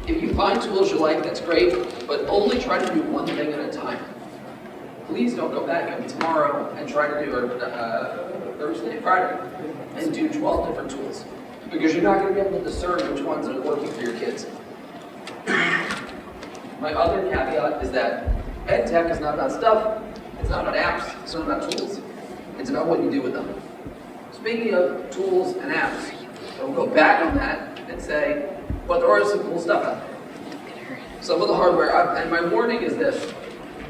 If you find tools you like, that's great, but only try to do one thing at a time. Please don't go back tomorrow and try to do, Thursday, Friday, and do 12 different tools. Because you're not going to be able to discern which ones are working for your kids. My other caveat is that ed tech is not about stuff, it's not about apps, it's not about tools. It's about what you do with them. Speaking of tools and apps, I'll go back on that and say, but there are some cool stuff out there. Some of the hardware, and my warning is this,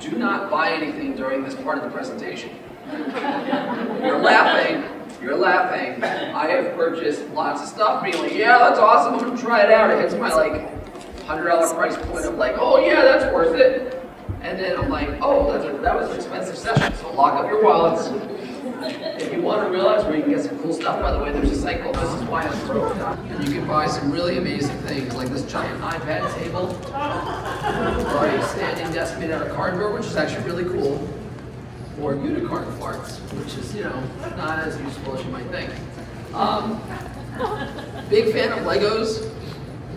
do not buy anything during this part of the presentation. You're laughing. I have purchased lots of stuff, being like, yeah, that's awesome, I'm gonna try it out. It hits my like $100 price point. I'm like, oh yeah, that's worth it. And then I'm like, oh, that was an expensive session, so lock up your wallets. If you want to realize where you can get some cool stuff, by the way, there's a site called This Is Why I'm Broke. And you can buy some really amazing things, like this giant iPad table, or a standing desk made out of cardboard, which is actually really cool, or unicorn parts, which is, not as useful as you might think. Big fan of Legos.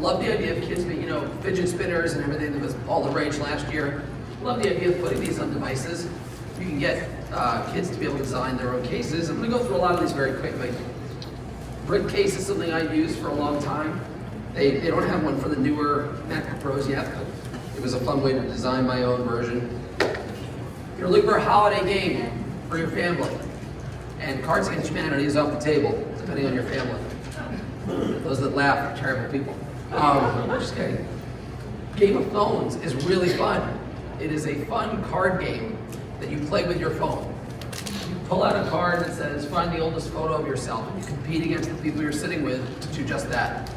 Love the idea of kids being, fidget spinners and everything that was all the rage last year. Love the idea of putting these on devices. You can get kids to be able to design their own cases. I'm going to go through a lot of these very quickly. Brick case is something I used for a long time. They don't have one for the newer MacBook Pros yet, but it was a fun way to design my own version. If you're looking for a holiday game for your family, and Cards Against Humanity is off the table, depending on your family. Those that laugh are terrible people. Just kidding. Game of Phones is really fun. It is a fun card game that you play with your phone. You pull out a card that says, find the oldest photo of yourself, and you compete against the people you're sitting with to do just that.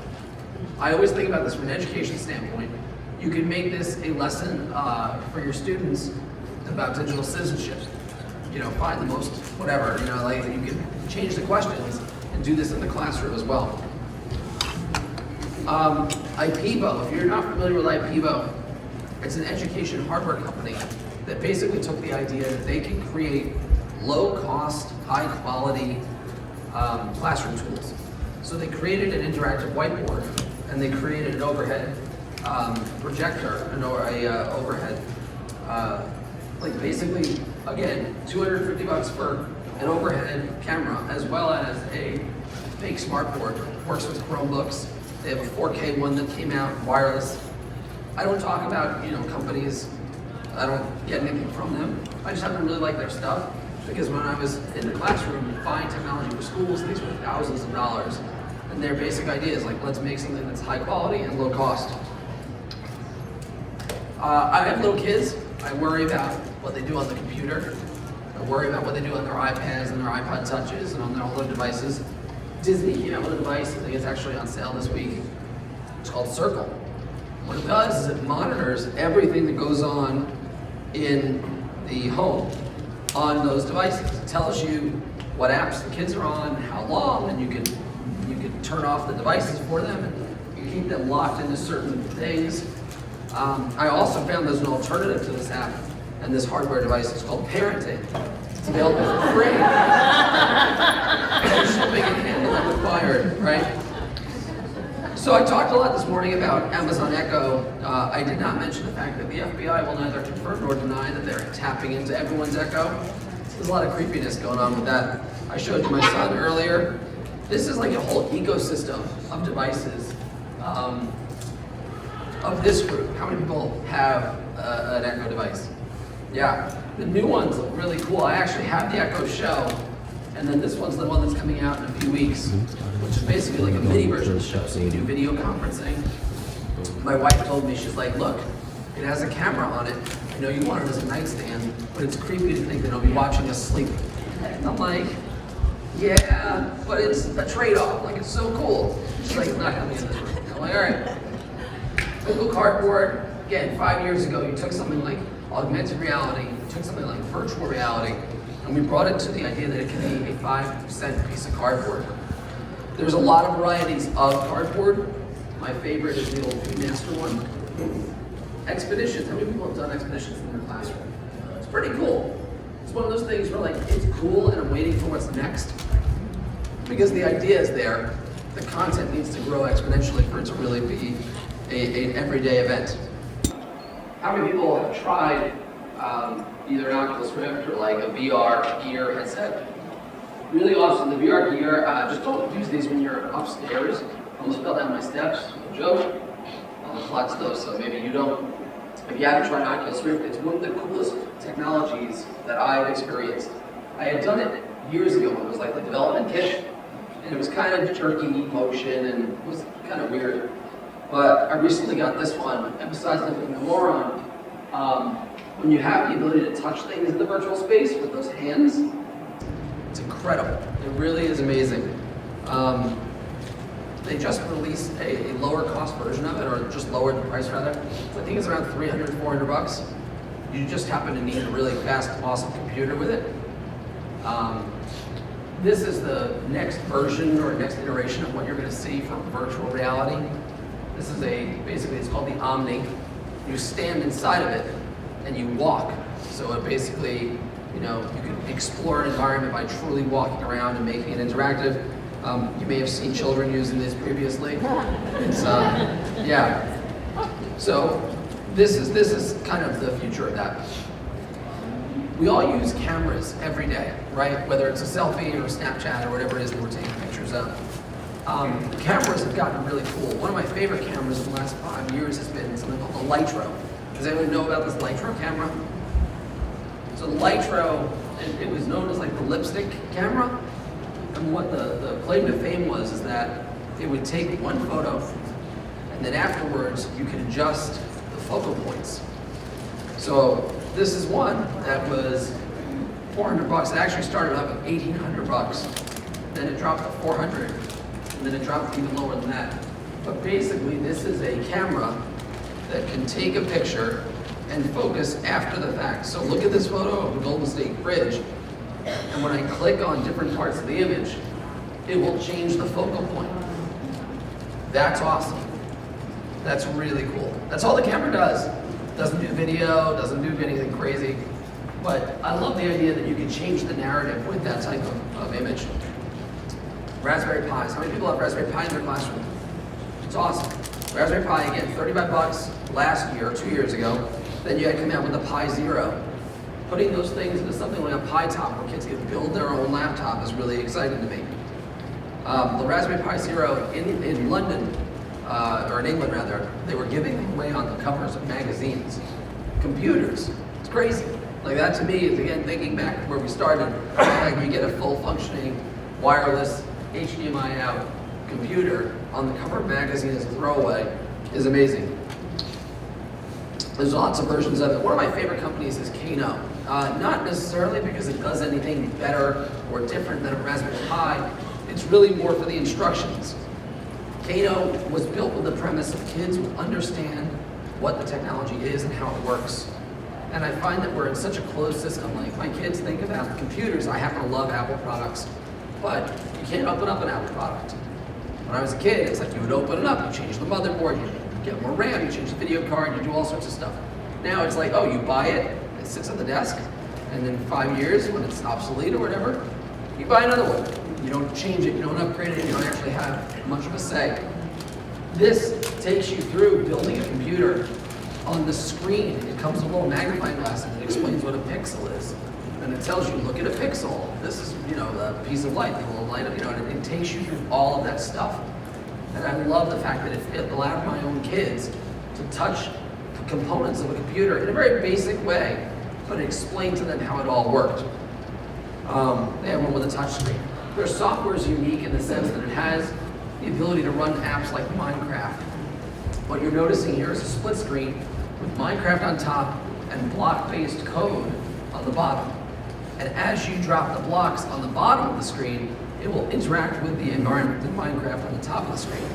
I always think about this from an education standpoint. You can make this a lesson for your students about digital citizenship. Find the most, whatever, you can change the questions and do this in the classroom as well. IPEVO, if you're not familiar with IPEVO, it's an education hardware company that basically took the idea that they can create low-cost, high-quality classroom tools. So they created an interactive whiteboard, and they created an overhead projector, an overhead, basically, again, $250 for an overhead camera, as well as a fake smartboard. Works with Chromebooks. They have a 4K one that came out, wireless. I don't talk about, companies, I don't get anything from them. I just happen to really like their stuff, because when I was in the classroom buying technology for schools, these were thousands of dollars. And their basic idea is let's make something that's high quality and low cost. I have little kids. I worry about what they do on the computer. I worry about what they do on their iPads and their iPod touches and on their other devices. Disney came out with a device, I think it's actually on sale this week. It's called Circle. What it does is it monitors everything that goes on in the home on those devices. It tells you what apps the kids are on, how long, and you can turn off the devices for them, and you keep them locked into certain things. I also found there's an alternative to this app and this hardware device. It's called Parenting. It's available for free. And shipping and handling required, right? So I talked a lot this morning about Amazon Echo. I did not mention the fact that the FBI will neither confirm nor deny that they're tapping into everyone's Echo. There's a lot of creepiness going on with that. I showed you my son earlier. This is like a whole ecosystem of devices of this group. How many people have an Echo device? Yeah, the new ones look really cool. I actually have the Echo Show, and then this one's the one that's coming out in a few weeks, which is basically like a mini version of the show, so you can do video conferencing. My wife told me, she's like, look, it has a camera on it. I know you want it as a nightstand, but it's creepy to think that it'll be watching us sleep. And I'm like, yeah, but it's a trade-off. It's so cool. She's like, it's not coming in this room. I'm like, all right. Google Cardboard, again, 5 years ago, you took something like augmented reality, you took something like virtual reality, and we brought it to the idea that it can be a 5-cent piece of cardboard. There's a lot of varieties of cardboard. My favorite is the old Master one. Expeditions, how many people have done expeditions in their classroom? It's pretty cool. It's one of those things where it's cool and I'm waiting for what's next. Because the idea is there, the content needs to grow exponentially for it to really be an everyday event. How many people have tried either an Oculus Rift or like a VR gear headset? Really awesome. The VR gear, just don't use these when you're upstairs. Almost fell down my steps, no joke. Lots of those, so maybe you don't. If you haven't tried Oculus Rift, it's one of the coolest technologies that I've experienced. I had done it years ago when it was like the development kit, and it was kind of jerky motion and it was kind of weird. But I recently got this one, and besides looking the moron, when you have the ability to touch things in the virtual space with those hands, it's incredible. It really is amazing. They just released a lower cost version of it, or just lowered the price rather. So I think it's around 300, 400 bucks. You just happen to need a really fast, awesome computer with it. This is the next version or next iteration of what you're going to see for virtual reality. This is basically it's called the Omni. You stand inside of it and you walk. So it basically, you can explore an environment by truly walking around and making it interactive. You may have seen children using this previously. It's, yeah. So this is kind of the future of that. We all use cameras every day, right? Whether it's a selfie or a Snapchat or whatever it is that we're taking pictures of. The cameras have gotten really cool. One of my favorite cameras in the last 5 years has been something called the Litro. Does anyone know about this Litro camera? So the Litro, it was known as like the lipstick camera. And what the claim to fame was is that it would take one photo, and then afterwards you could adjust the focal points. So this is one that was 400 bucks. It actually started up at 1,800 bucks. Then it dropped to 400, and then it dropped even lower than that. But basically, this is a camera that can take a picture and focus after the fact. So look at this photo of the Golden State Bridge. And when I click on different parts of the image, it will change the focal point. That's awesome. That's really cool. That's all the camera does. Doesn't do video, doesn't do anything crazy. But I love the idea that you can change the narrative with that type of image. Raspberry Pis. How many people have Raspberry Pi in their classroom? It's awesome. Raspberry Pi, again, 35 bucks last year, 2 years ago. Then you had to come out with the Pi Zero. Putting those things into something like a Pi Top where kids can build their own laptop is really exciting to me. The Raspberry Pi Zero in London, or in England rather, they were giving them away on the covers of magazines. Computers, it's crazy. Like that to me is, again, thinking back to where we started, like you get a full functioning wireless HDMI out computer on the cover of a magazine as a throwaway is amazing. There's lots of versions of it. One of my favorite companies is Kano. Not necessarily because it does anything better or different than a Raspberry Pi. It's really more for the instructions. Kano was built with the premise of kids will understand what the technology is and how it works. And I find that we're in such a closed system. Like my kids think about computers. I happen to love Apple products, but you can't open up an Apple product. When I was a kid, it's like you would open it up, you change the motherboard, you get more RAM, you change the video card, you do all sorts of stuff. Now it's like, oh, you buy it, it sits on the desk, and then 5 years when it's obsolete or whatever, you buy another one. You don't change it, you don't upgrade it, you don't actually have much of a say. This takes you through building a computer. On the screen, it comes with a little magnifying glass and it explains what a pixel is. And it tells you, look at a pixel. This is, the piece of light, the little light, and it takes you through all of that stuff. And I love the fact that it allowed my own kids to touch the components of a computer in a very basic way, but it explained to them how it all worked. They have one with a touch screen. Their software is unique in the sense that it has the ability to run apps like Minecraft. What you're noticing here is a split screen with Minecraft on top and block-based code on the bottom. And as you drop the blocks on the bottom of the screen, it will interact with the environment in Minecraft on the top of the screen.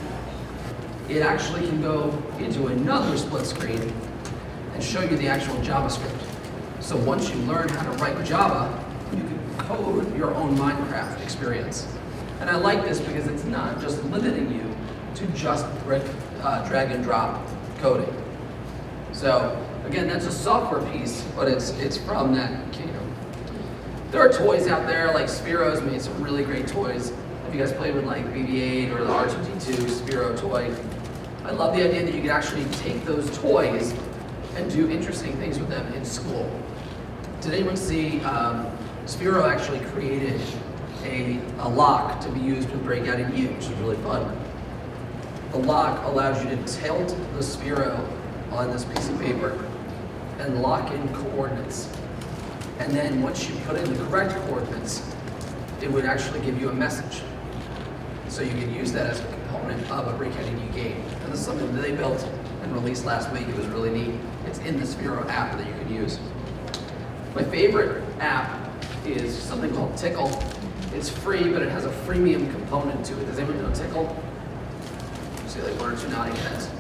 It actually can go into another split screen and show you the actual JavaScript. So once you learn how to write Java, you can code your own Minecraft experience. And I like this because it's not just limiting you to just drag and drop coding. So again, that's a software piece, but it's from that Kano. There are toys out there, like Spiro's made some really great toys. Have you guys played with like BB-8 or the R2-D2 Spiro toy? I love the idea that you can actually take those toys and do interesting things with them in school. Did anyone see, Sphero actually created a lock to be used with Breakout and U, which is really fun. The lock allows you to tilt the Sphero on this piece of paper and lock in coordinates. And then once you put in the correct coordinates, it would actually give you a message. So you can use that as a component of a Breakout and U game. And this is something that they built and released last week. It was really neat. It's in the Sphero app that you can use. My favorite app is something called Tickle. It's free, but it has a freemium component to it. Does anyone know Tickle? See like one or two nodding heads.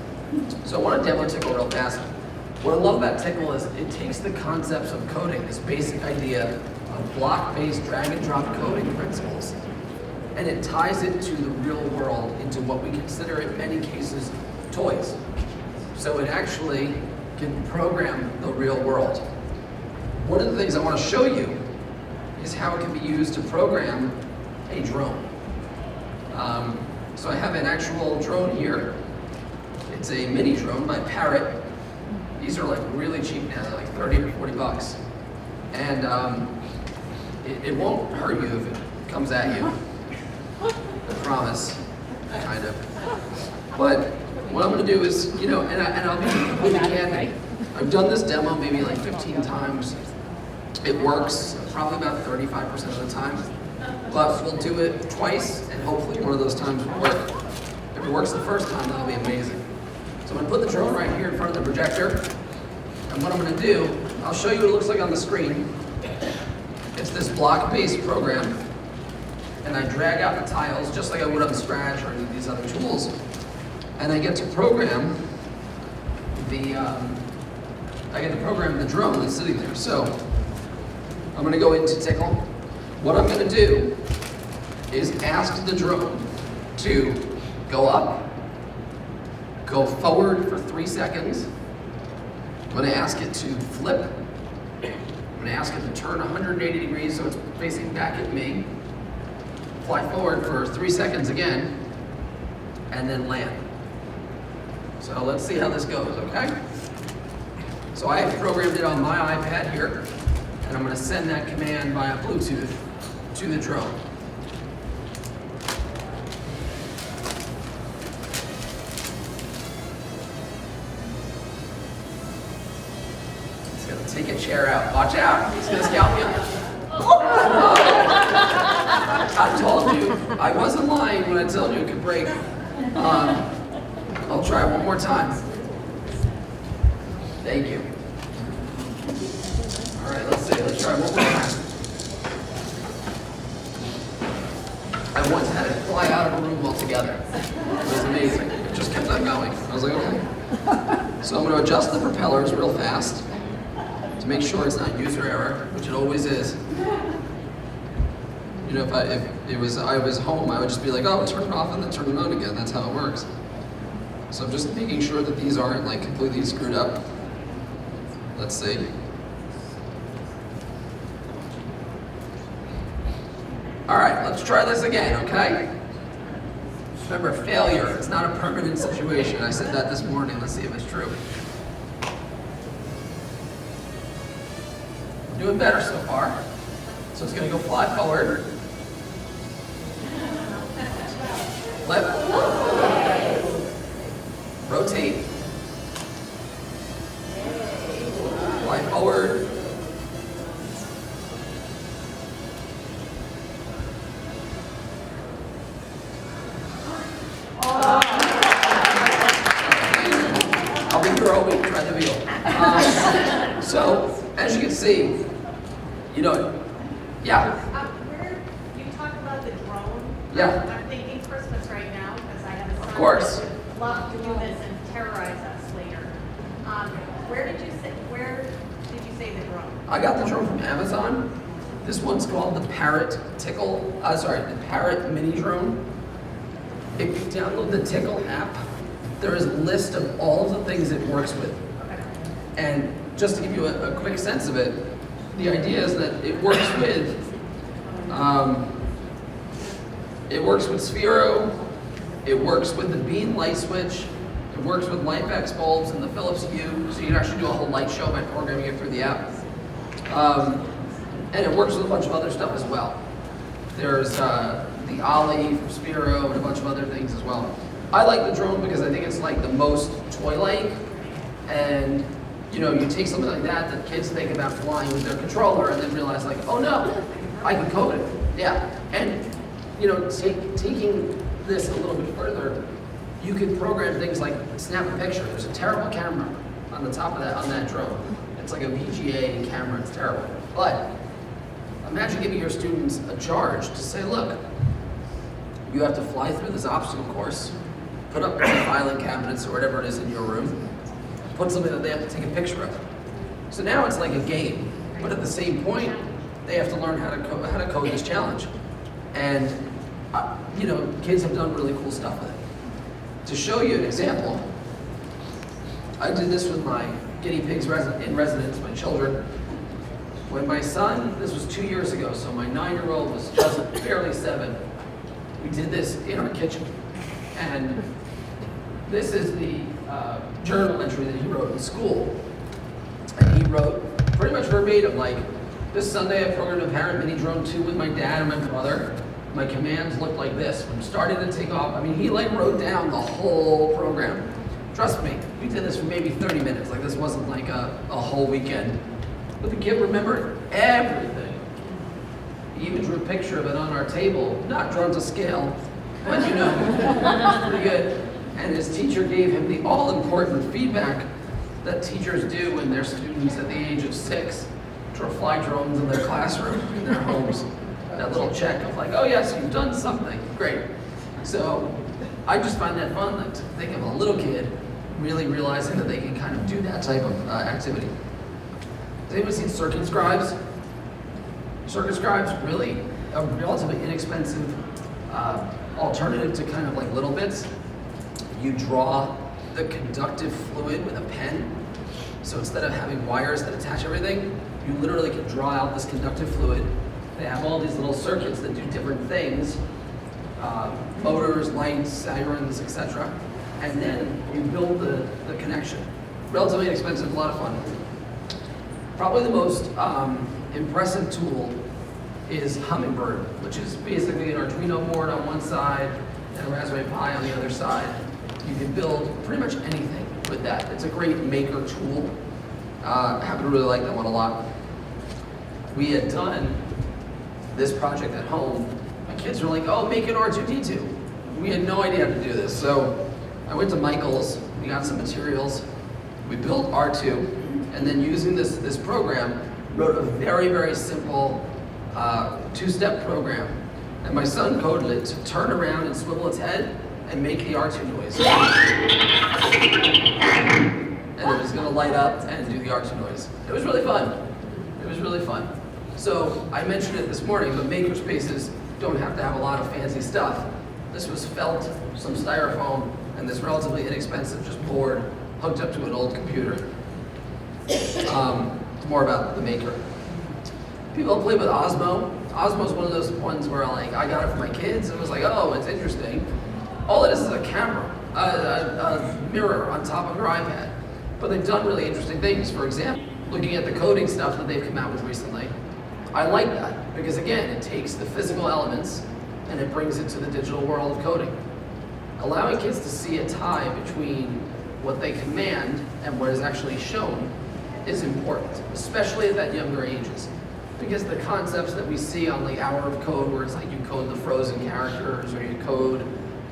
So I want to demo Tickle real fast. What I love about Tickle is it takes the concepts of coding, this basic idea of block-based drag and drop coding principles, and it ties it to the real world into what we consider in many cases toys. So it actually can program the real world. One of the things I want to show you is how it can be used to program a drone. So I have an actual drone here. It's a mini drone by Parrot. These are like really cheap now, they're like 30 or 40 bucks. And it won't hurt you if it comes at you. I promise, kind of. But what I'm gonna do is, and I'll be completely candid. I've done this demo maybe like 15 times. It works probably about 35% of the time, but we'll do it twice and hopefully one of those times will work. If it works the first time, that'll be amazing. So I'm gonna put the drone right here in front of the projector, and what I'm gonna do, I'll show you what it looks like on the screen. It's this block-based program, and I drag out the tiles just like I would on Scratch or any of these other tools, and I get to program the drone that's sitting there. So I'm going to go into Tickle. What I'm going to do is ask the drone to go up, go forward for 3 seconds. I'm going to ask it to flip. I'm going to ask it to turn 180 degrees so it's facing back at me. Fly forward for 3 seconds again, and then land. So let's see how this goes, okay? So I have programmed it on my iPad here, and I'm going to send that command via Bluetooth to the drone. It's going to take a chair out. Watch out, he's going to scalp you. I told you, I wasn't lying when I told you it could break. I'll try one more time. Thank you. All right, let's try one more time. I once had it fly out of a room altogether. It was amazing. It just kept on going. I was like, okay. So I'm going to adjust the propellers real fast to make sure it's not user error, which it always is. If I was home, I would just be like, oh, turn it off and then turn it on again. That's how it works. So I'm just making sure that these aren't like completely screwed up. Let's see. All right, let's try this again, okay? Remember, failure, it's not a permanent situation. I said that this morning. Let's see if it's true. We're doing better so far. So it's going to go fly forward. Flip. Rotate. Fly forward. I'll be here all week, try the wheel. So, as you can see, yeah. Where you talk about the drone, Yeah. I'm thinking Christmas right now because I have a son Of course. that would love to do this and terrorize us later. Where did you say the drone? I got the drone from Amazon. This one's called the Parrot the Parrot mini drone. If you download the Tickle app, there is a list of all of the things it works with. Okay. And just to give you a quick sense of it, the idea is that it works with Sphero, it works with the Bean light switch, it It works with LightX bulbs and the Philips Hue, so you can actually do a whole light show by programming it through the app. And it works with a bunch of other stuff as well. There's the Ollie from Spiro and a bunch of other things as well. I like the drone because I think it's like the most toy-like, and you take something like that kids think about flying with their controller and then realize like, oh no, I can code it. Yeah, and taking this a little bit further, you can program things like snap a picture. There's a terrible camera on the top of that, on that drone. It's like a VGA camera, it's terrible. But imagine giving your students a charge to say, look, you have to fly through this obstacle course, put up filing cabinets or whatever it is in your room, put something that they have to take a picture of. So now it's like a game, but at the same point, they have to learn how to code this challenge. And kids have done really cool stuff with it. To show you an example, I did this with my guinea pigs in residence, my children. When my son, this was 2 years ago, so my 9-year-old was just barely 7, we did this in our kitchen. And this is the journal entry that he wrote in school. And he wrote pretty much verbatim, like, this Sunday I programmed a parent mini drone 2 with my dad and my brother. My commands looked like this. When starting to take off, I mean, he like wrote down the whole program. Trust me, we did this for maybe 30 minutes. Like, this wasn't like a whole weekend. But the kid remembered everything. He even drew a picture of it on our table, not drawn to scale, but it's pretty good. And his teacher gave him the all-important feedback that teachers do when their students at the age of 6 fly drones in their classroom, in their homes. That little check of like, oh yes, you've done something, great. So I just find that fun, like, to think of a little kid really realizing that they can kind of do that type of activity. Has anyone seen circuit scribes? Circuit scribes, really a relatively inexpensive alternative to kind of like little bits. You draw the conductive fluid with a pen. So instead of having wires that attach everything, you literally can draw out this conductive fluid. They have all these little circuits that do different things, motors, lights, sirens, etc. And then you build the connection. Relatively inexpensive, a lot of fun. Probably the most impressive tool is Hummingbird, which is basically an Arduino board on one side and a Raspberry Pi on the other side. You can build pretty much anything with that. It's a great maker tool. I happen to really like that one a lot. We had done this project at home. My kids were like, oh, make an R2-D2. We had no idea how to do this. So I went to Michael's, we got some materials, we built R2, and then using this program, wrote a very, very simple 2-step program. And my son coded it to turn around and swivel its head and make the R2 noise. And it was gonna light up and do the R2 noise. It was really fun. It was really fun. So I mentioned it this morning, but makerspaces don't have to have a lot of fancy stuff. This was felt, some styrofoam, and this relatively inexpensive just board hooked up to an old computer. More about the maker. People play with Osmo. Osmo's one of those ones where I got it for my kids and was like, oh, it's interesting. All it is a camera, a mirror on top of your iPad. But they've done really interesting things. For example, looking at the coding stuff that they've come out with recently, I like that because again, it takes the physical elements and it brings it to the digital world of coding. Allowing kids to see a tie between what they command and what is actually shown is important, especially at that younger ages. Because the concepts that we see on the hour of code where it's like you code the frozen characters or you code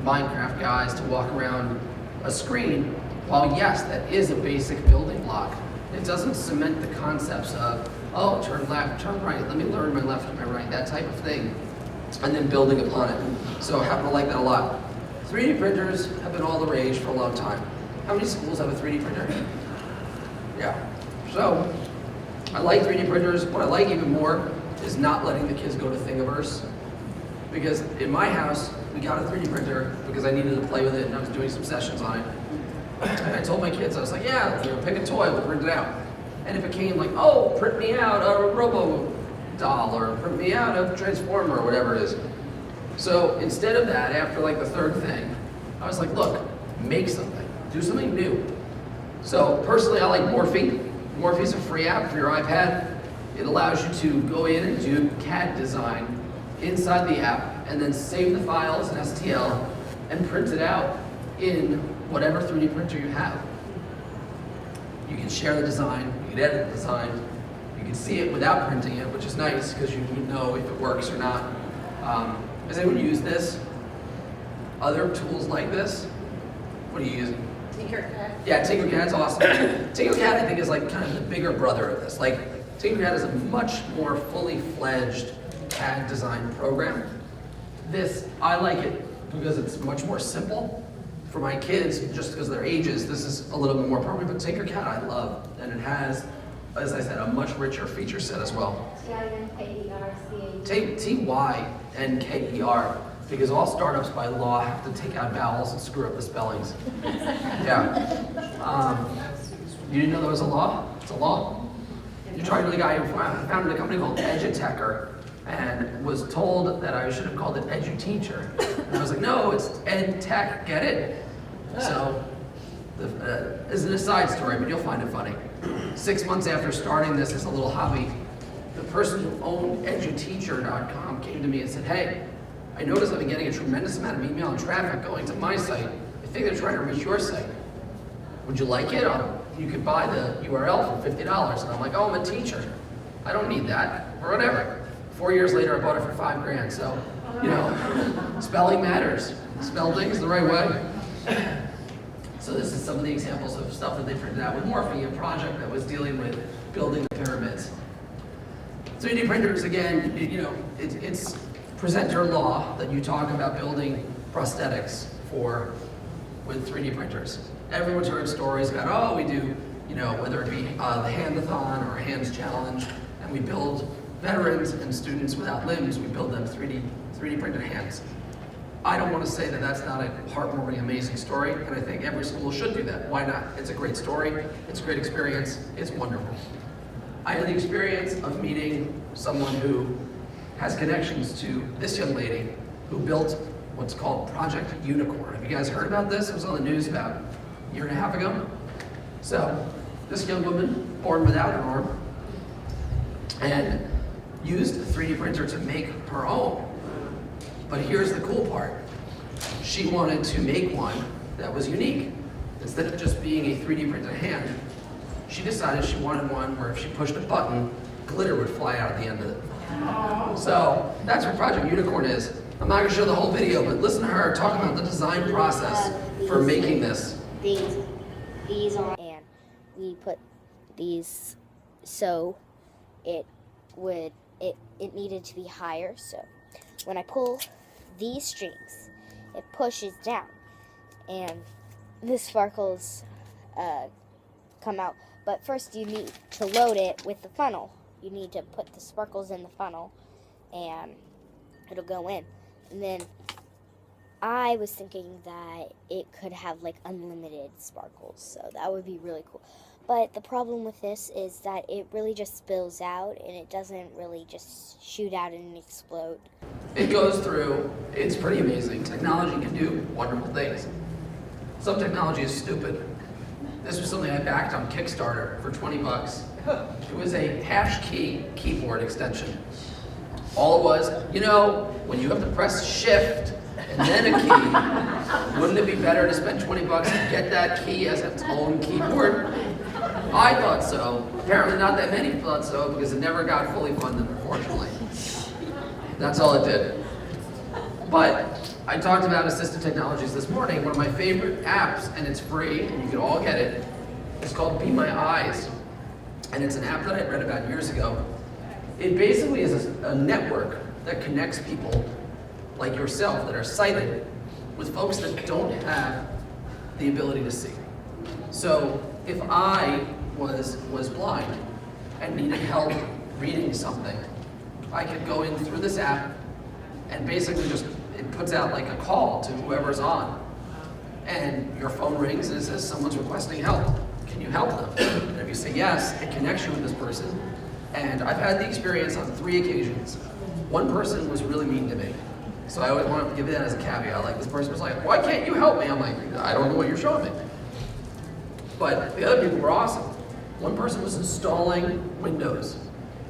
Minecraft guys to walk around a screen, while yes, that is a basic building block, it doesn't cement the concepts of, oh, turn left, turn right, let me learn my left and my right, that type of thing, and then building upon it. So I happen to like that a lot. 3D printers have been all the rage for a long time. How many schools have a 3D printer? Yeah. So I like 3D printers. What I like even more is not letting the kids go to Thingiverse. Because in my house, we got a 3D printer because I needed to play with it and I was doing some sessions on it. And I told my kids, I was like, yeah, pick a toy, we'll print it out. And it became like, oh, print me out a Robo doll or print me out a Transformer or whatever it is. So instead of that, after like the third thing, I was like, look, make something. do something new. So personally, I like Morphe. Morphe is a free app for your iPad. It allows you to go in and do CAD design inside the app and then save the files in STL and print it out in whatever 3D printer you have. You can share the design, you can edit the design, you can see it without printing it, which is nice because you can know if it works or not. Has anyone used this? Other tools like this? What are you using? Tinkercad. Yeah, Tinkercad's awesome. Tinkercad, I think, is like kind of the bigger brother of this. Like, Tinkercad is a much more fully fledged CAD design program. This, I like it because it's much more simple. For my kids, just because of their ages, this is a little bit more appropriate, but Tinkercad I love, and it has, as I said, a much richer feature set as well. T-Y-N-K-E-R, because all startups by law have to take out vowels and screw up the spellings. Yeah. You didn't know there was a law? It's a law. You're talking to the guy who founded a company called Edutaker and was told that I should have called it EduTeacher. And I was like, no, it's EdTech, get it? So, it's an aside story, but you'll find it funny. 6 months after starting this as a little hobby, the person who owned eduteacher.com came to me and said, hey, I noticed I've been getting a tremendous amount of email and traffic going to my site. I think they're trying to reach your site. Would you like it? You could buy the URL for $50. And I'm like, oh, I'm a teacher. I don't need that, or whatever. 4 years later, I bought it for $5,000. So, you know, spelling matters. Spell things the right way. So this is some of the examples of stuff that they printed out with Morphe, a project that was dealing with building the pyramids. 3D printers, again, you know, it's presenter law that you talk about building prosthetics with 3D printers. Everyone's heard stories about, oh, we do, you know, whether it be the Handathon or Hands Challenge, and we build veterans and students without limbs, we build them 3D printed hands. I don't want to say that that's not a heartwarming, amazing story, and I think every school should do that. Why not? It's a great story, it's a great experience, it's wonderful. I had the experience of meeting someone who has connections to this young lady who built what's called Project Unicorn. Have you guys heard about this? It was on the news about a year and a half ago. So, this young woman, born without an arm, and used a 3D printer to make her own. But here's the cool part. She wanted to make one that was unique. Instead of just being a 3D printed hand, she decided she wanted one where if she pushed a button, glitter would fly out at the end of it. So that's what Project Unicorn is. I'm not gonna show the whole video, but listen to her talk about the design process for making this. These on, and we put these so it needed to be higher. So when I pull these strings, it pushes down, and the sparkles come out. But first you need to load it with the funnel. You need to put the sparkles in the funnel, and it'll go in. And then I was thinking that it could have like unlimited sparkles, so that would be really cool. But the problem with this is that it really just spills out, and it doesn't really just shoot out and explode. It goes through, it's pretty amazing. Technology can do wonderful things. Some technology is stupid. This was something I backed on Kickstarter for 20 bucks. It was a hash key keyboard extension. All it was, you know, when you have to press shift and then a key, wouldn't it be better to spend 20 bucks and get that key as its own keyboard? I thought so. Apparently not that many thought so, because it never got fully funded, unfortunately. That's all it did. But I talked about assistive technologies this morning. One of my favorite apps, and it's free, and you can all get it, is called Be My Eyes. And it's an app that I read about years ago. It basically is a network that connects people like yourself that are sighted with folks that don't have the ability to see. So if I was blind and needed help reading something, I could go in through this app and basically just, it puts out like a call to whoever's on. And your phone rings and it says someone's requesting help. Can you help them? And if you say yes, it connects you with this person. And I've had the experience on 3 occasions. One person was really mean to me. So I always want to give that as a caveat. Like, this person was like, why can't you help me? I'm like, I don't know what you're showing me. But the other people were awesome. One person was installing Windows,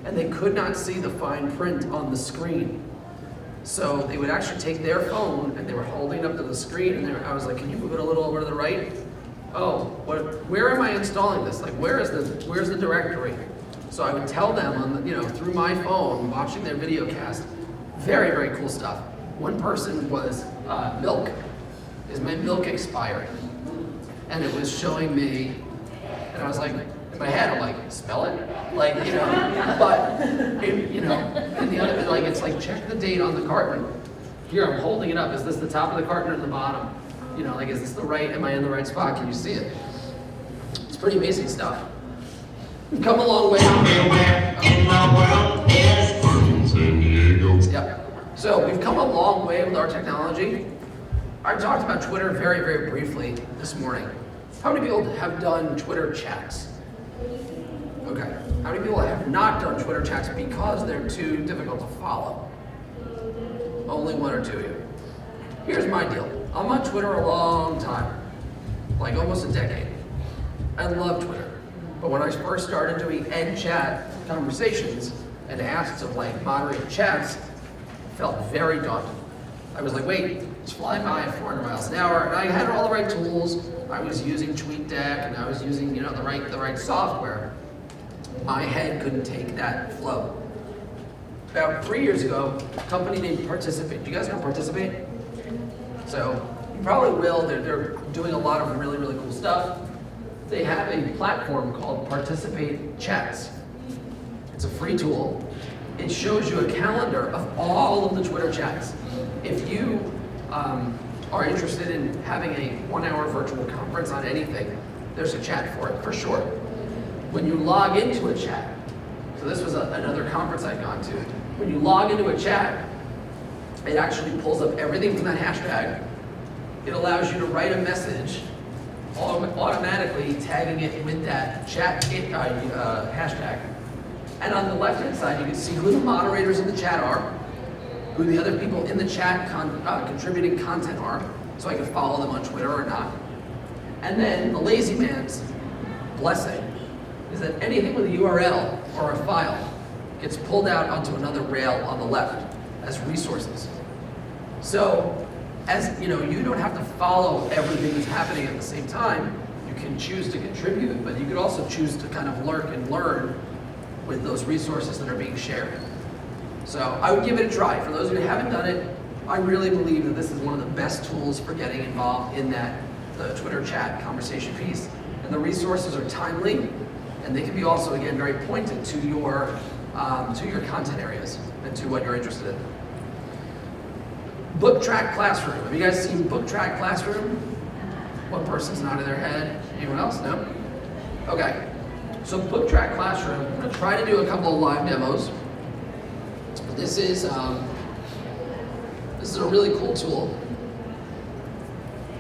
and they could not see the fine print on the screen. So they would actually take their phone, and they were holding it up to the screen, and I was like, can you move it a little over to the right? Oh, where am I installing this? Like, where's the directory? So I would tell them on the, through my phone, watching their video cast. Very, very cool stuff. One person was milk. Is my milk expired? And it was showing me, and I was like, in my head, I'm like, spell it? Like, but, and the other, like, it's like, check the date on the carton. Here, I'm holding it up. Is this the top of the carton or the bottom? Like, is this the right, am I in the right spot? Can you see it? It's pretty amazing stuff. We've come a long way. Yep. So we've come a long way with our technology. I talked about Twitter very, very briefly this morning. How many people have done Twitter chats? Okay. How many people have not done Twitter chats because they're too difficult to follow? Only one or two of you. Here's my deal. I'm on Twitter a long time, like almost a decade. I love Twitter. But when I first started doing end chat conversations and asked to moderate chats, it felt very daunting. I was like, wait, it's flying by at 400 miles an hour, and I had all the right tools. I was using TweetDeck, and I was using the right software. My head couldn't take that flow. About 3 years ago, a company named Participate. Do you guys know Participate? So you probably will. They're doing a lot of really, really cool stuff. They have a platform called Participate Chats. It's a free tool. It shows you a calendar of all of the Twitter chats. If you are interested in having a 1 hour virtual conference on anything, there's a chat for it, for sure. When you log into a chat, so this was another conference I'd gone to, when you log into a chat, it actually pulls up everything from that hashtag. It allows you to write a message automatically tagging it with that chat hashtag. And on the left-hand side, you can see who the moderators in the chat are, who the other people in the chat contributing content are, so I can follow them on Twitter or not. And then the lazy man's blessing is that anything with a URL or a file gets pulled out onto another rail on the left as resources. So, as you don't have to follow everything that's happening at the same time. You can choose to contribute, but you could also choose to kind of lurk and learn with those resources that are being shared. So I would give it a try. For those of you who haven't done it, I really believe that this is one of the best tools for getting involved in the Twitter chat conversation piece. And the resources are timely, and they can be also, again, very pointed to your content areas and to what you're interested in. Booktrack Classroom. Have you guys seen Booktrack Classroom? One person's nodding their head. Anyone else? No? Okay. So Booktrack Classroom, I'm going to try to do a couple of live demos. This is a really cool tool.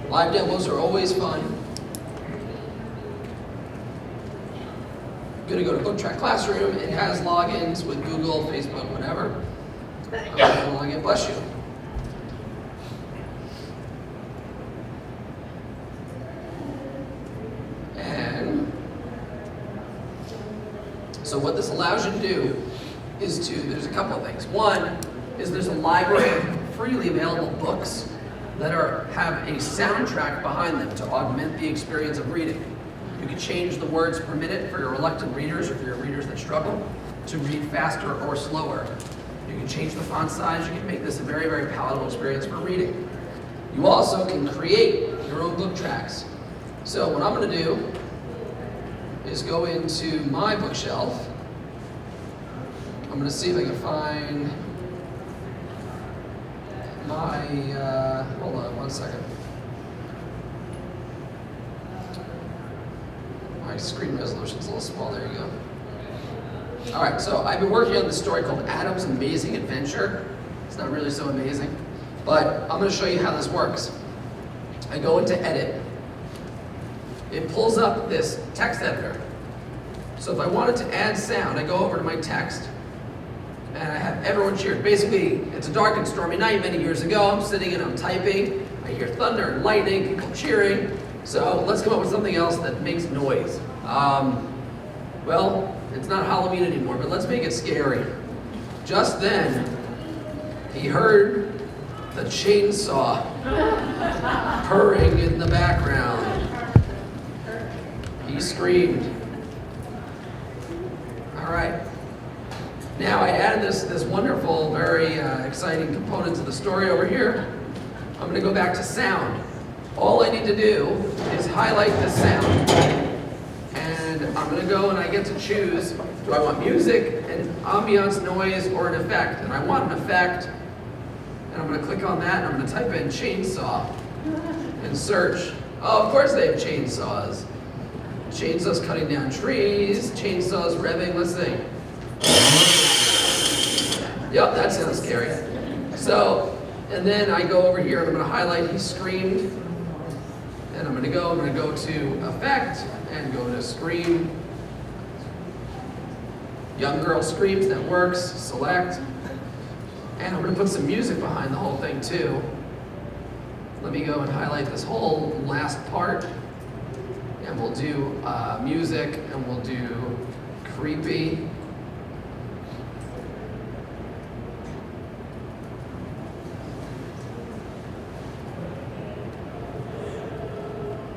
Live demos are always fun. I'm going to go to Booktrack Classroom. It has logins with Google, Facebook, whatever. Login. Bless you. So what this allows you to do is there's a couple of things. One is there's a library of freely available books that have a soundtrack behind them to augment the experience of reading. You can change the words per minute for your reluctant readers or for your readers that struggle to read faster or slower. You can change the font size. You can make this a very, very palatable experience for reading. You also can create your own book tracks. So what I'm going to do is go into my bookshelf. I'm going to see if I can find my, hold on 1 second. My screen resolution's a little small, there you go. All right, so I've been working on this story called Adam's Amazing Adventure. It's not really so amazing, but I'm going to show you how this works. I go into Edit. It pulls up this text editor. So if I wanted to add sound, I go over to my text, and I have everyone cheer. Basically, it's a dark and stormy night many years ago. I'm sitting and I'm typing. I hear thunder and lightning, people cheering. So let's come up with something else that makes noise. Well, it's not Halloween anymore, but let's make it scary. Just then, he heard the chainsaw purring in the background. He screamed. All right. Now I added this wonderful, very exciting component to the story over here. I'm going to go back to sound. All I need to do is highlight this sound. And I'm going to go and I get to choose, do I want music, an ambiance, noise, or an effect? And I want an effect. And I'm going to click on that and I'm going to type in chainsaw and search. Oh, of course they have chainsaws. Chainsaws cutting down trees, chainsaws revving, let's see. Yep, that sounds scary. So, and then I go over here and I'm going to highlight he screamed. And I'm going to go to effect and go to scream. Young girl screams, that works, select. And I'm going to put some music behind the whole thing too. Let me go and highlight this whole last part. And we'll do music and we'll do creepy.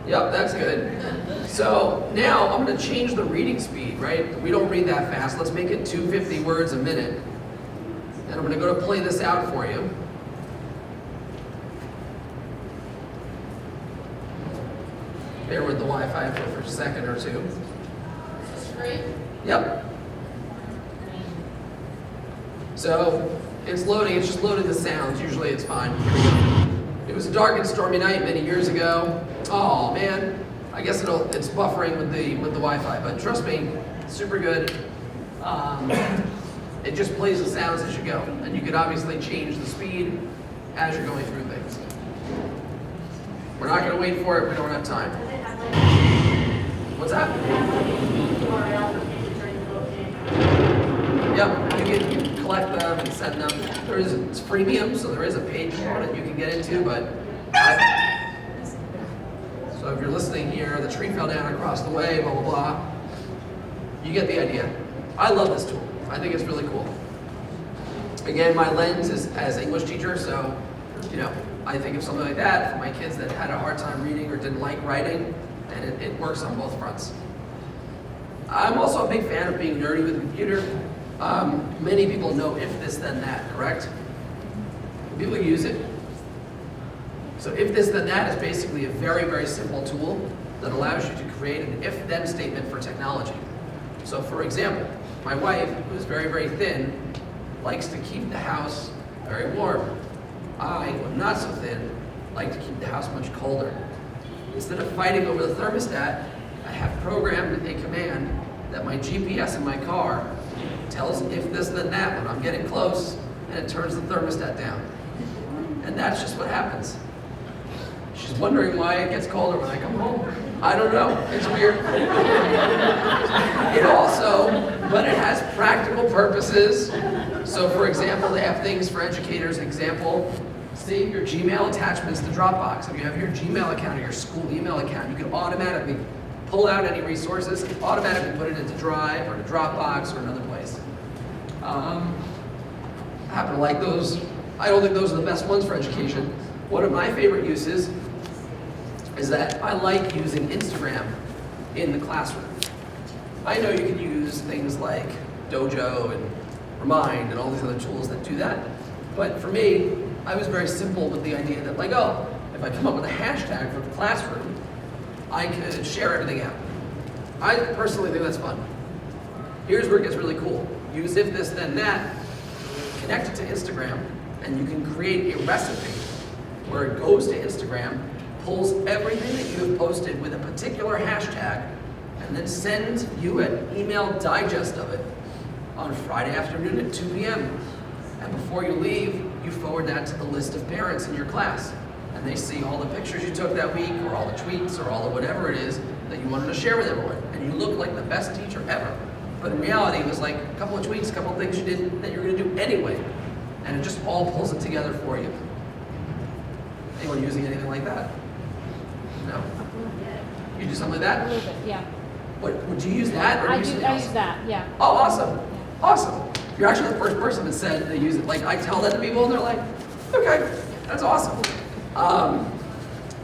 Yep, that's good. So now I'm going to change the reading speed, right? We don't read that fast. Let's make it 250 words a minute. And I'm going to go to play this out for you. Bear with the Wi-Fi for a second or two. Yep. So it's loading. It's just loading the sounds. Usually it's fine. It was a dark and stormy night many years ago. Oh man, I guess it's buffering with the Wi-Fi, but trust me, it's super good. It just plays the sounds as you go, and you could obviously change the speed as you're going through things. We're not going to wait for it. We don't have time. What's that? Yep, you can collect them and send them. It's freemium, so there is a paid component you can get into, but so if you're listening here, the tree fell down across the way, blah, blah, blah. You get the idea. I love this tool. I think it's really cool. Again, my lens is as English teacher, so, I think of something like that for my kids that had a hard time reading or didn't like writing, and it works on both fronts. I'm also a big fan of being nerdy with a computer. Many people know if this, then that, correct? People use it. So if this, then that is basically a very, very simple tool that allows you to create an if-then statement for technology. So for example, my wife, who is very, very thin, likes to keep the house very warm. I, who am not so thin, like to keep the house much colder. Instead of fighting over the thermostat, I have programmed a command that my GPS in my car tells if this, then that when I'm getting close, and it turns the thermostat down. And that's just what happens. She's wondering why it gets colder when I come home. I don't know, it's weird. It also, but it has practical purposes. So for example, they have things for educators. Example, see your Gmail attachments to Dropbox. If you have your Gmail account or your school email account, you can automatically pull out any resources, automatically put it into Drive or to Dropbox or another place. I happen to like those. I don't think those are the best ones for education. One of my favorite uses is that I like using Instagram in the classroom. I know you can use things like Dojo and Remind and all these other tools that do that. But for me, I was very simple with the idea that if I come up with a hashtag for the classroom, I could share everything out. I personally think that's fun. Here's where it gets really cool. Use if this, then that, connect it to Instagram, and you can create a recipe where it goes to Instagram, pulls everything that you have posted with a particular hashtag, and then sends you an email digest of it on Friday afternoon at 2 p.m. And before you leave, you forward that to the list of parents in your class. And they see all the pictures you took that week, or all the tweets, or all the whatever it is that you wanted to share with everyone. And you look like the best teacher ever. But in reality, it was like a couple of tweets, a couple of things you did that you're going to do anyway. And it just all pulls it together for you. Anyone using anything like that? No? You do something like A that? little bit, yeah. What, would you use that or I use do, something I else? use that, yeah. Oh, awesome. Awesome. You're actually the first person that said they use it. Like, I tell that to people and they're like, okay, that's awesome.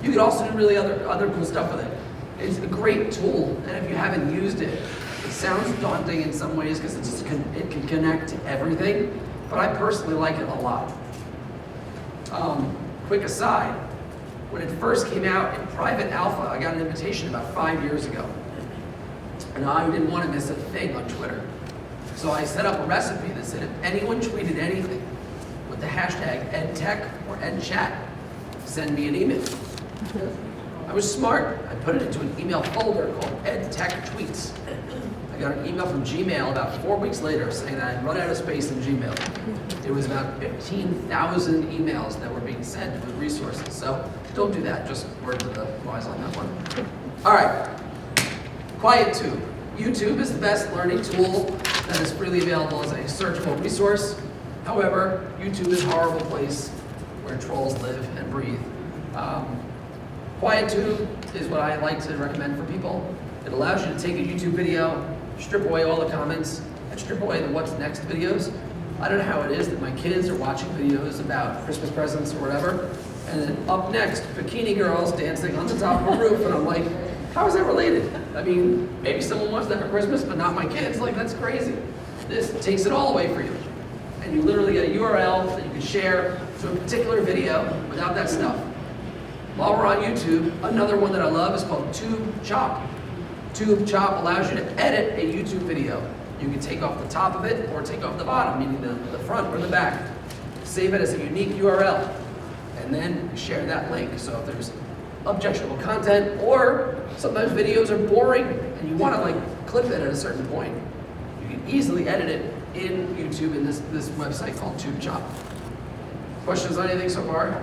You could also do really other cool stuff with it. It's a great tool, and if you haven't used it, it sounds daunting in some ways because it can connect to everything, but I personally like it a lot. Quick aside, when it first came out in private alpha, I got an invitation about 5 years ago, and I didn't want to miss a thing on Twitter. So I set up a recipe that said if anyone tweeted anything with the hashtag EdTech or EdChat, send me an email. I was smart. I put it into an email folder called EdTech Tweets. I got an email from Gmail about 4 weeks later saying that I'd run out of space in Gmail. It was about 15,000 emails that were being sent with resources. So don't do that, just word to the wise on that one. All right, QuietTube. YouTube is the best learning tool that is freely available as a searchable resource. However, YouTube is a horrible place where trolls live and breathe. QuietTube is what I like to recommend for people. It allows you to take a YouTube video, strip away all the comments, and strip away the what's next videos. I don't know how it is that my kids are watching videos about Christmas presents or whatever, and then up next, bikini girls dancing on the top of a roof, and I'm like, how is that related? I mean, maybe someone wants that for Christmas, but not my kids. Like, that's crazy. This takes it all away for you. And you literally get a URL that you can share to a particular video without that stuff. While we're on YouTube, another one that I love is called TubeChop. TubeChop allows you to edit a YouTube video. You can take off the top of it or take off the bottom, meaning the front or the back. Save it as a unique URL, and then share that link. So if there's objectionable content, or sometimes videos are boring and you want to like clip it at a certain point, you can easily edit it in YouTube in this website called TubeChop. Questions on anything so far?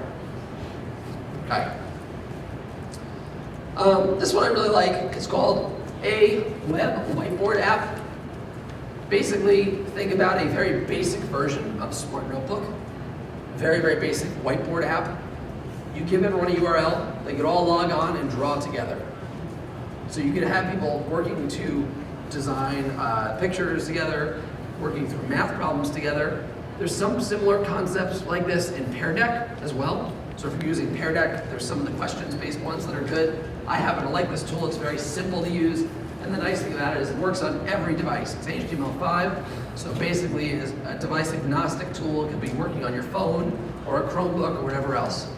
Okay. This one I really like. It's called a web whiteboard app. Basically, think about a very basic version of a Smart Notebook. Very, very basic whiteboard app. You give everyone a URL, they could all log on and draw together. So you can have people working to design pictures together, working through math problems together. There's some similar concepts like this in Pear Deck as well. So if you're using Pear Deck, there's some of the questions-based ones that are good. I happen to like this tool. It's very simple to use. And the nice thing about it is it works on every device. It's HTML5, so basically it is a device agnostic tool. It could be working on your phone or a Chromebook or whatever else.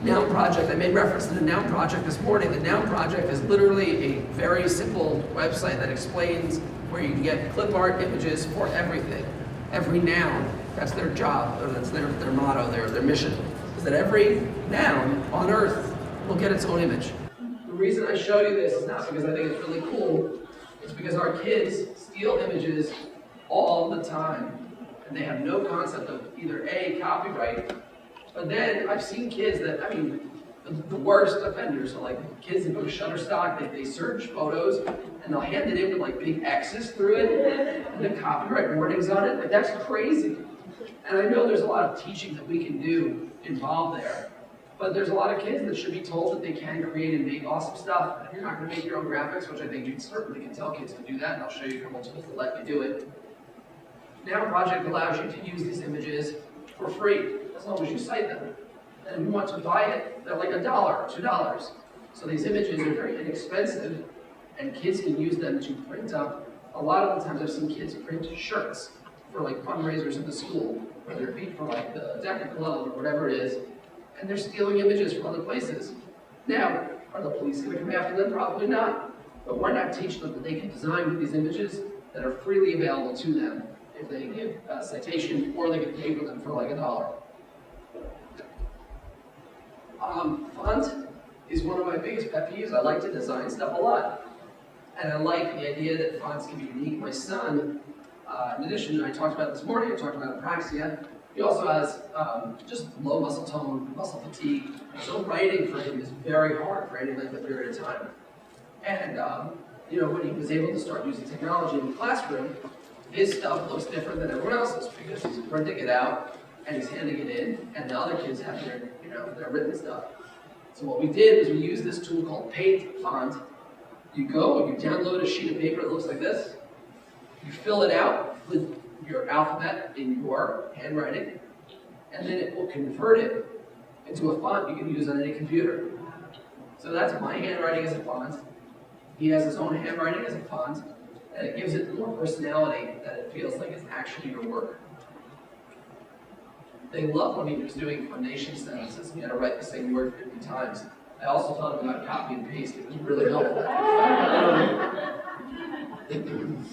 Noun Project, I made reference to the Noun Project this morning. The Noun Project is literally a very simple website that explains where you can get clip art images for everything. Every noun, that's their job, or that's their motto, their mission, is that every noun on earth will get its own image. The reason I show you this is not because I think it's really cool, it's because our kids steal images all the time, and they have no concept of either A, copyright, but then I've seen kids that, I mean, the worst offenders are like kids that go to Shutterstock, they search photos, and they'll hand it in with like big X's through it, and the copyright warnings on it. Like, that's crazy. And I know there's a lot of teaching that we can do involved there, but there's a lot of kids that should be told that they can create and make awesome stuff. And if you're not going to make your own graphics, which I think you certainly can tell kids to do that, and I'll show you a couple tools that let you do it. Now Project allows you to use these images for free, as long as you cite them. And if you want to buy it, they're like $1 or $2. So these images are very inexpensive, and kids can use them to print up. A lot of the times I've seen kids print shirts for like fundraisers in the school, whether it be for like the DECA Club or whatever it is, and they're stealing images from other places. Now, are the police going to come after them? Probably not. But why not teach them that they can design these images that are freely available to them if they give a citation, or they can pay for them for like $1. Font is one of my biggest pet peeves. I like to design stuff a lot. And I like the idea that fonts can be unique. My son, in addition, I talked about this morning, I talked about apraxia. He also has just low muscle tone, muscle fatigue. So writing for him is very hard for any length of period of time. And when he was able to start using technology in the classroom, his stuff looks different than everyone else's because he's printing it out and he's handing it in, and the other kids have their written stuff. So what we did was we used this tool called Paint Font. You go, you download a sheet of paper that looks like this. You fill it out with your alphabet in your handwriting, and then it will convert it into a font you can use on any computer. So that's my handwriting as a font. He has his own handwriting as a font, and it gives it more personality that it feels like it's actually your work. They love when he was doing phonation sentences. He had to write the same word 50 times. I also taught him about copy and paste. It was really helpful.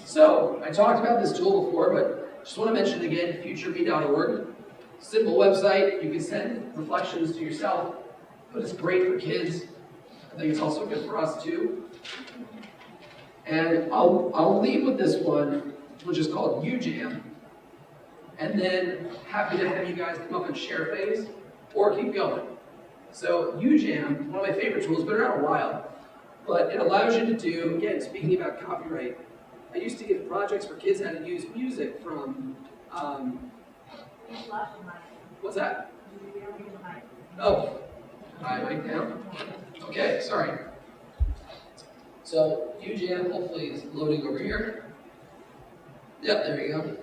So, I talked about this tool before, but just want to mention again, futureme.org. Simple website. You can send reflections to yourself, but it's great for kids. I think it's also good for us too. And I'll leave with this one, which is called UJam. And then happy to have you guys come up and share things or keep going. So UJam, one of my favorite tools, been around a while, but it allows you to do, again, speaking about copyright, I used to give projects for kids how to use music from, what's that? Oh, I mic down? Okay, sorry. So UJam hopefully is loading over here. Yep, there you go.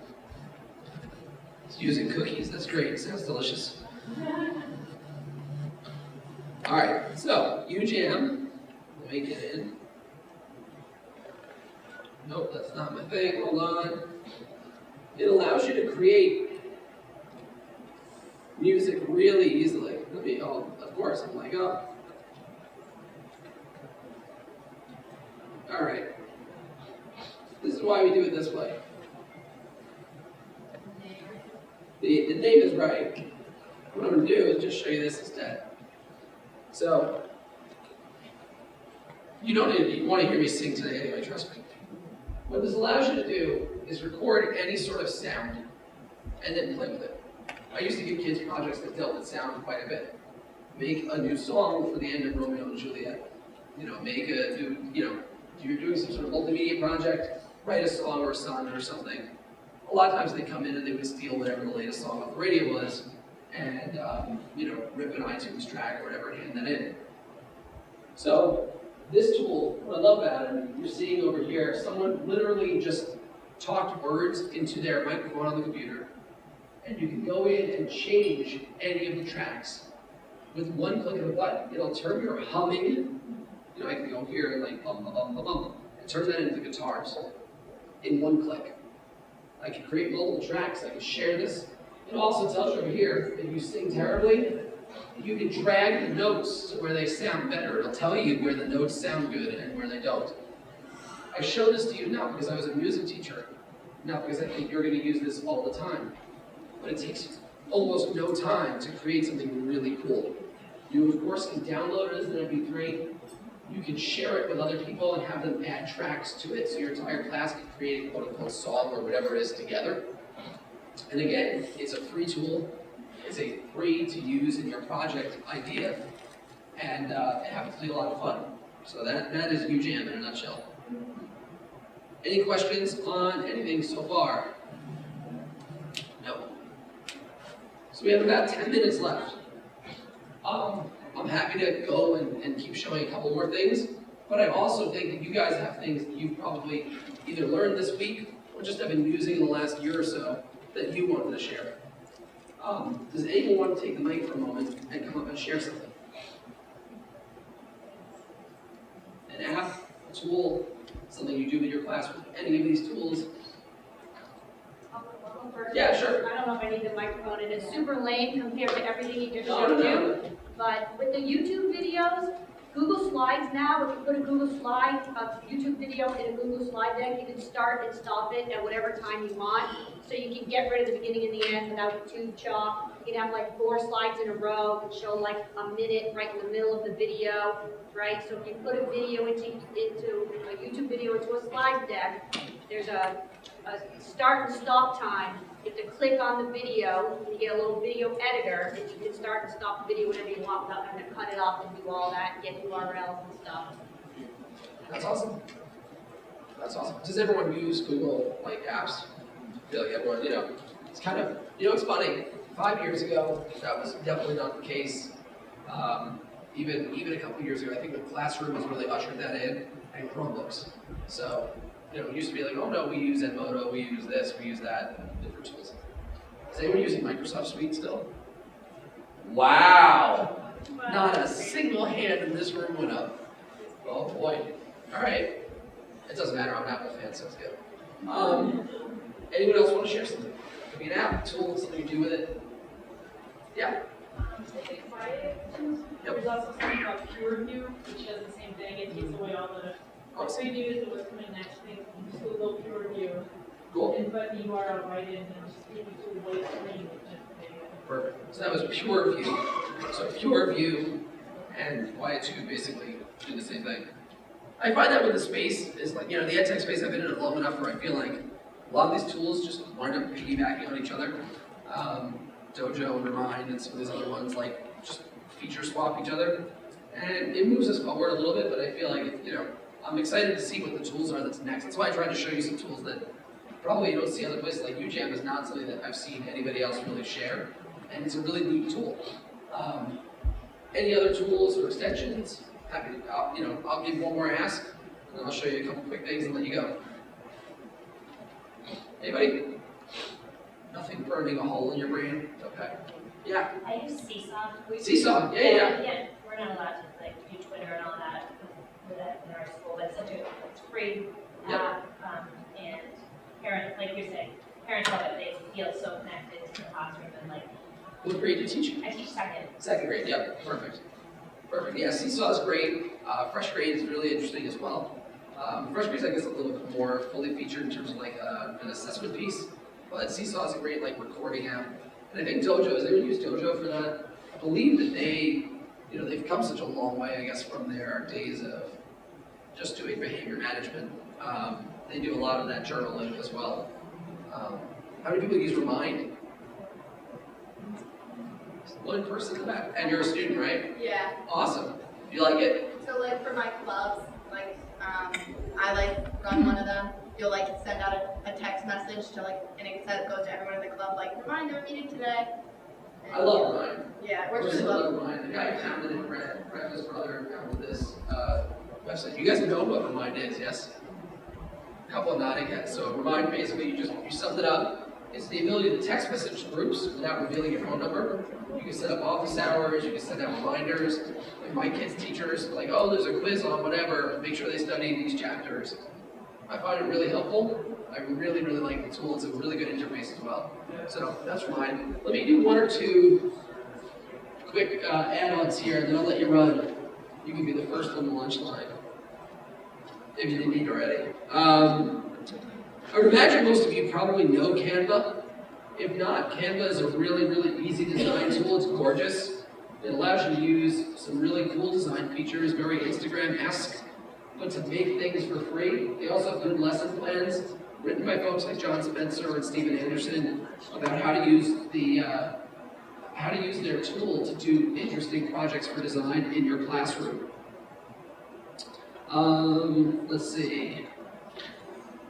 It's using cookies, that's great, sounds delicious. Alright, so UJam, let me get in. Nope, that's not my thing, hold on. It allows you to create music really easily. Of course, I'm like, oh. Alright. This is why we do it this way. The name is right. What I'm going to do is just show you this instead. So, you want to hear me sing today anyway, trust me. What this allows you to do is record any sort of sound and then play with it. I used to give kids projects that dealt with sound quite a bit. Make a new song for the end of Romeo and Juliet. If you're doing some sort of multimedia project, write a song or a sonnet or something. A lot of times they come in and they would steal whatever the latest song off the radio was and rip an iTunes track or whatever and hand that in. So this tool, what I love about it, you're seeing over here, someone literally just talked words into their microphone on the computer, and you can go in and change any of the tracks with one click of a button. It'll turn your humming, I can go here and like bum, bum, bum, bum, bum, and turn that into guitars in one click. I can create multiple tracks, I can share this. It also tells you over here, if you sing terribly, you can drag the notes to where they sound better. It'll tell you where the notes sound good and where they don't. I show this to you not because I was a music teacher, not because I think you're going to use this all the time, but it takes almost no time to create something really cool. You, of course, can download it as an MP3. You can share it with other people and have them add tracks to it so your entire class can create a quote-unquote song or whatever it is together. And again, it's a free tool. It's a free to use in your project idea, and it happens to be a lot of fun. So that is UJam in a nutshell. Any questions on anything so far? No. So we have about 10 minutes left. I'm happy to go and keep showing a couple more things, but I also think that you guys have things that you've probably either learned this week or just have been using in the last year or so that you wanted to share. Does anyone want to take the mic for a moment and come up and share something? An app, a tool, something you do with your class with any of these tools? Yeah, sure. I don't know if I need the microphone, and it's super lame compared to everything you just No, showed no. you. But with the YouTube videos, Google Slides now, if you put a Google Slide, a YouTube video in a Google Slide deck, you can start and stop it at whatever time you want. So you can get rid of the beginning and the end without tube chop. You can have like 4 slides in a row and show like a minute right in the middle of the video, right? So if you put a video into a YouTube video into a slide deck, there's a start and stop time. You have to click on the video, and you get a little video editor, and you can start and stop the video whenever you want without having to cut it off and do all that and get URLs and stuff. That's awesome. That's awesome. Does everyone use Google apps? I feel like everyone, it's kind of, it's funny. 5 years ago, that was definitely not the case. Even a couple years ago, I think the Classroom has really ushered that in, and Chromebooks. So, it used to be like, oh no, we use Edmodo, we use this, we use that, different tools. Is anyone using Microsoft Suite still? Wow! Not a single hand in this room went up. Oh boy. All right. It doesn't matter, I'm an Apple fan, so it's good. Anyone else want to share something? Could be an app, tool, something you do with it. Yeah. There's also something called peer review, which does the same thing. It takes away all the previews and what's coming next. Thing. Just do a little peer review. Cool. And put the URL right in and just give you to the way screen. Perfect. So that was Pure View. So Pure View and Quiet2 basically do the same thing. I find that with the space is like, the edtech space, I've been in it long enough where I feel like a lot of these tools just wind up piggybacking on each other. Dojo and Remind and some of these other ones like just feature swap each other. And it moves us forward a little bit, but I feel like, I'm excited to see what the tools are that's next. That's why I tried to show you some tools that probably you don't see other places. Like UJAM is not something that I've seen anybody else really share. And it's a really neat tool. Any other tools or extensions? Happy to, I'll give one more ask, and then I'll show you a couple quick things and let you go. Anybody? Nothing burning a hole in your brain? Okay. Yeah. I use Seesaw. Seesaw, yeah. Yeah, we're not allowed to do Twitter and all that with that in our school, but it's free app, and parents, like you're saying, parents love it. They feel so connected to the classroom and What grade do you teach? I teach second. Second grade, yep, perfect. Perfect, yeah, Seesaw is great. Fresh grade is really interesting as well. Fresh grade is, I guess, a little bit more fully featured in terms of an assessment piece. But Seesaw is a great recording app. And I think Dojo, has anyone used Dojo for that? I believe that they've come such a long way, I guess, from their days of just doing behavior management. They do a lot of that journaling as well. How many people use Remind? One person in the back. And you're a student, right? Yeah. Awesome. You like it? So for my clubs, I run one of them. You'll send out a text message to and it goes to everyone in the club reminder meeting today. And I love Remind. Yeah, it works really I well. love Remind. The guy founded it, Brett, his brother, founded this website. You guys know what Remind is, yes? A couple of nodding heads. So Remind, basically, you summed it up. It's the ability to text message groups without revealing your phone number. You can set up office hours, you can send out reminders. My kids' teachers, oh, there's a quiz on whatever, make sure they study these chapters. I find it really helpful. I really, really like the tool. It's a really good interface as well. So that's Remind. Let me do one or two quick add-ons here, and then I'll let you run. You can be the first on the lunch line, if you didn't eat already. I would imagine most of you probably know Canva. If not, Canva is a really, really easy design tool. It's gorgeous. It allows you to use some really cool design features, very Instagram-esque, but to make things for free. They also have good lesson plans written by folks like John Spencer and Stephen Anderson about how to use their tool to do interesting projects for design in your classroom. Let's see.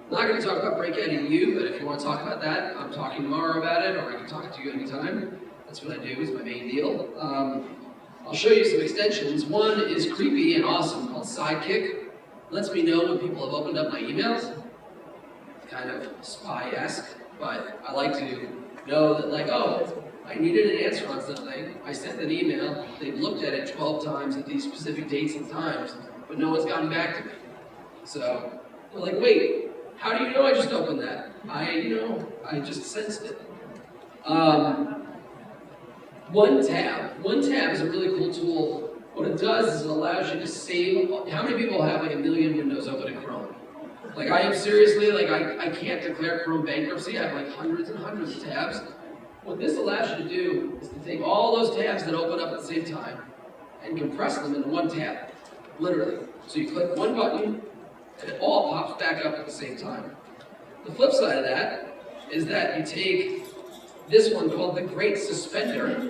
I'm not going to talk about break-editing you, but if you want to talk about that, I'm talking tomorrow about it, or I can talk to you anytime. That's what I do, is my main deal. I'll show you some extensions. One is creepy and awesome, called Sidekick. Lets me know when people have opened up my emails. Kind of spy-esque, but I like to know that oh, I needed an answer on something. I sent an email, they've looked at it 12 times at these specific dates and times, but no one's gotten back to me. So, they're wait, how do you know I just opened that? I just sensed it. One tab is a really cool tool. What it does is it allows you to save. How many people have 1 million windows open in Chrome? I am seriously, I can't declare Chrome bankruptcy. I have hundreds and hundreds of tabs. What this allows you to do is to take all those tabs that open up at the same time and compress them into one tab, literally. So you click one button, and it all pops back up at the same time. The flip side of that is that you take this one called the Great Suspender.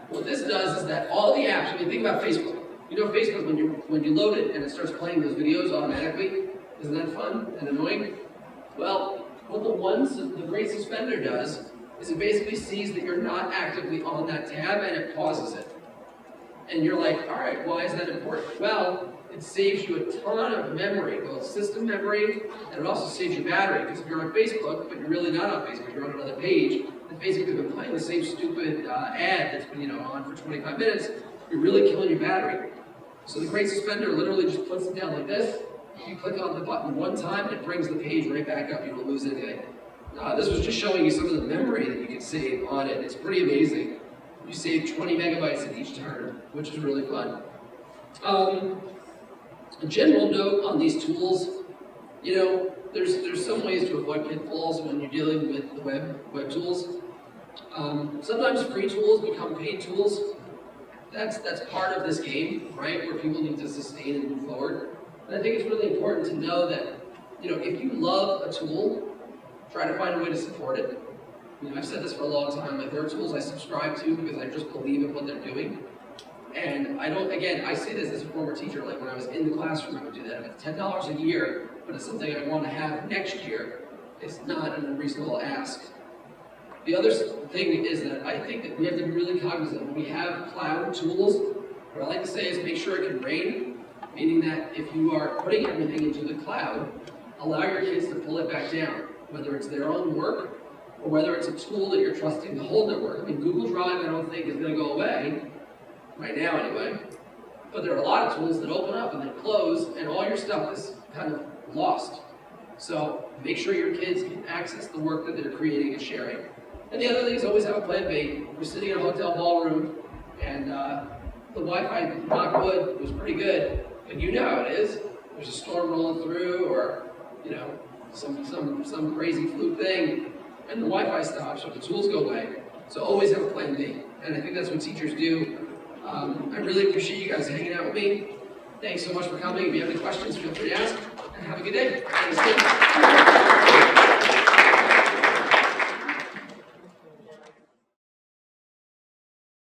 What this does is that all the apps, when you think about Facebook, Facebook, when you load it and it starts playing those videos automatically, isn't that fun and annoying? Well, what the Great Suspender does is it basically sees that you're not actively on that tab and it pauses it. And you're like, all right, why is that important? Well, it saves you a ton of memory, both system memory, and it also saves you battery, because if you're on Facebook, but you're really not on Facebook, you're on another page, and Facebook's been playing the same stupid ad that's been on for 25 minutes, you're really killing your battery. So the Great Suspender literally just puts it down like this. You click on the button one time, and it brings the page right back up. You don't lose anything. This was just showing you some of the memory that you can save on it. It's pretty amazing. You save 20 megabytes at each turn, which is really fun. A general note on these tools, there's some ways to avoid pitfalls when you're dealing with the web tools. Sometimes free tools become paid tools. That's part of this game, right? Where people need to sustain and move forward. And I think it's really important to know that, if you love a tool, try to find a way to support it. I've said this for a long time. Like, there are tools I subscribe to because I just believe in what they're doing. And I say this as a former teacher, like when I was in the classroom, I would do that. If it's $10 a year, but it's something I want to have next year, it's not an unreasonable ask. The other thing is that I think that we have to be really cognizant. When we have cloud tools, what I like to say is make sure it can rain, meaning that if you are putting everything into the cloud, allow your kids to pull it back down, whether it's their own work or whether it's a tool that you're trusting to hold their work. Google Drive I don't think is going to go away, right now anyway, but there are a lot of tools that open up and then close, and all your stuff is kind of lost. So make sure your kids can access the work that they're creating and sharing. And the other thing is always have a plan B. We're sitting in a hotel ballroom, and the Wi-Fi, knock wood, was pretty good, but you know how it is. There's a storm rolling through, or some crazy fluke thing, and the Wi-Fi stops, or the tools go away. So always have a plan B, and I think that's what teachers do. I really appreciate you guys hanging out with me. Thanks so much for coming. If you have any questions, feel free to ask, and have a good day.